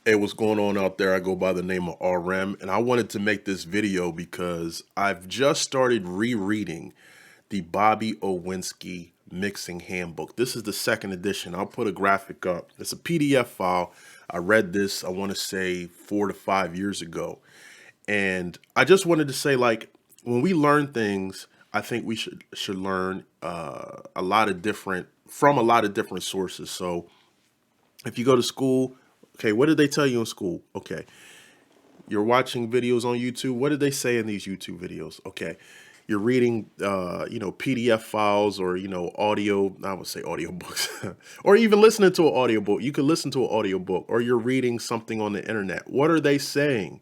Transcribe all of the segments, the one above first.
Hey, what's going on out there? I go by the name of RM, and I wanted to make this video because I've just started rereading the Bobby Owsinski Mixing Handbook. This is the second edition. I'll put a graphic up. It's a PDF file. I read this, I want to say 4 to 5 years ago. And I just wanted to say, like, when we learn things, I think we should learn a lot of different from a lot of different sources. So if you go to school, okay, what did they tell you in school? Okay, you're watching videos on YouTube. What did they say in these YouTube videos? Okay, you're reading, PDF files or, audio, I would say audio books, or even listening to an audiobook. You could listen to an audiobook or you're reading something on the internet. What are they saying?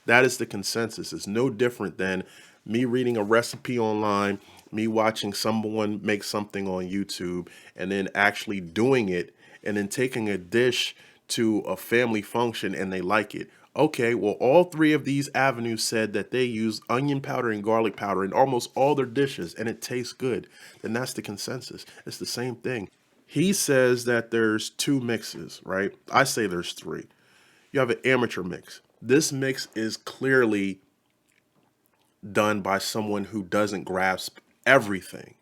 That is the consensus. It's no different than me reading a recipe online, me watching someone make something on YouTube, and then actually doing it, and then taking a dish to a family function and they like it. Okay, well, all three of these avenues said that they use onion powder and garlic powder in almost all their dishes, and it tastes good. Then that's the consensus. It's the same thing. He says that there's two mixes, right? I say there's three. You have an amateur mix. This mix is clearly done by someone who doesn't grasp everything,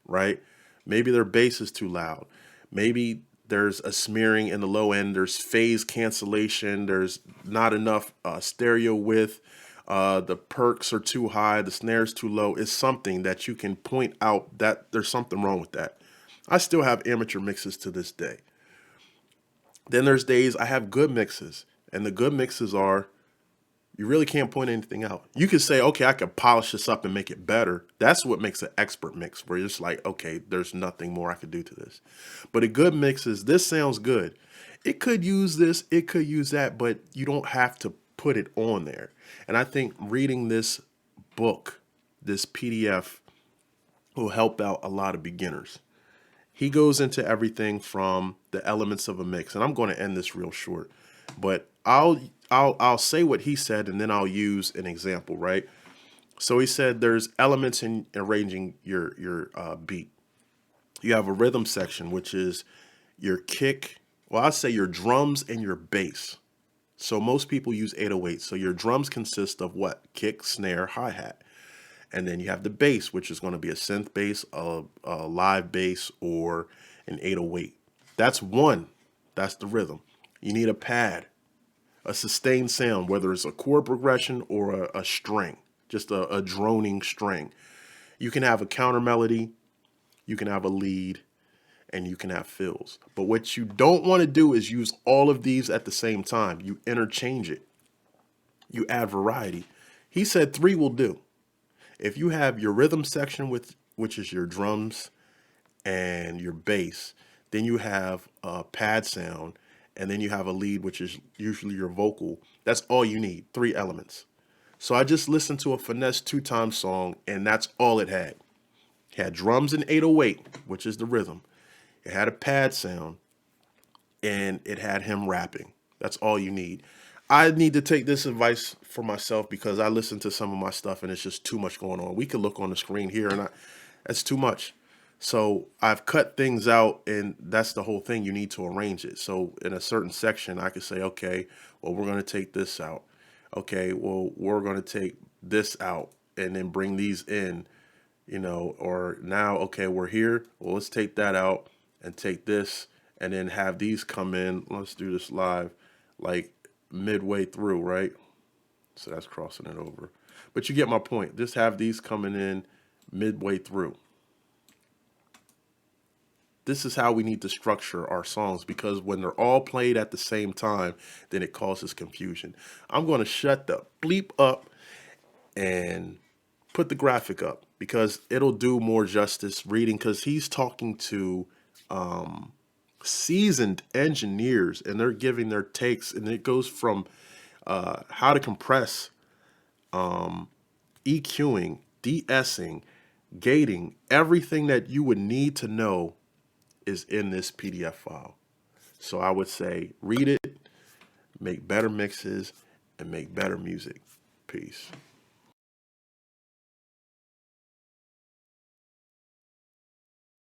right? Maybe their bass is too loud. Maybe there's a smearing in the low end. There's phase cancellation. There's not enough stereo width. The perks are too high. The snare's too low. It's something that you can point out that there's something wrong with that. I still have amateur mixes to this day. Then there's days I have good mixes, and the good mixes are you really can't point anything out. You could say, okay, I could polish this up and make it better. That's what makes an expert mix, where you're just like, okay, there's nothing more I could do to this. But a good mix is this sounds good. It could use this, it could use that, but you don't have to put it on there. And I think reading this book, this PDF, will help out a lot of beginners. He goes into everything from the elements of a mix, and I'm going to end this real short, but I'll say what he said, and then I'll use an example, right? So he said there's elements in arranging your beat. You have a rhythm section, which is your kick. Well, I'd say your drums and your bass. So most people use 808. So your drums consist of what? Kick, snare, hi-hat. And then you have the bass, which is going to be a synth bass, a live bass, or an 808. That's one. That's the rhythm. You need a pad, a sustained sound, whether it's a chord progression or a string, just a droning string. You can have a counter melody, you can have a lead, and you can have fills. But what you don't want to do is use all of these at the same time. You interchange it. You add variety. He said three will do. If you have your rhythm section, with which is your drums and your bass, then you have a pad sound, and then you have a lead, which is usually your vocal. That's all you need, three elements. So I just listened to a Finesse 2 Time song, and that's all it had. It had drums and 808, which is the rhythm. It had a pad sound, and it had him rapping. That's all you need. I need to take this advice for myself because I listen to some of my stuff and it's just too much going on. We could look on the screen here and that's too much. So I've cut things out, and that's the whole thing. You need to arrange it. So in a certain section, I could say, okay, well, we're going to take this out. Okay, well, we're going to take this out and then bring these in, or now, okay, we're here. Well, let's take that out and take this and then have these come in. Let's do this live, like midway through, right? So that's crossing it over. But you get my point. Just have these coming in midway through. This is how we need to structure our songs, because when they're all played at the same time, then it causes confusion. I'm going to shut the bleep up and put the graphic up because it'll do more justice reading, because he's talking to seasoned engineers and they're giving their takes, and it goes from how to compress, EQing, de-essing, gating, everything that you would need to know is in this PDF file. So I would say read it, make better mixes, and make better music. Peace.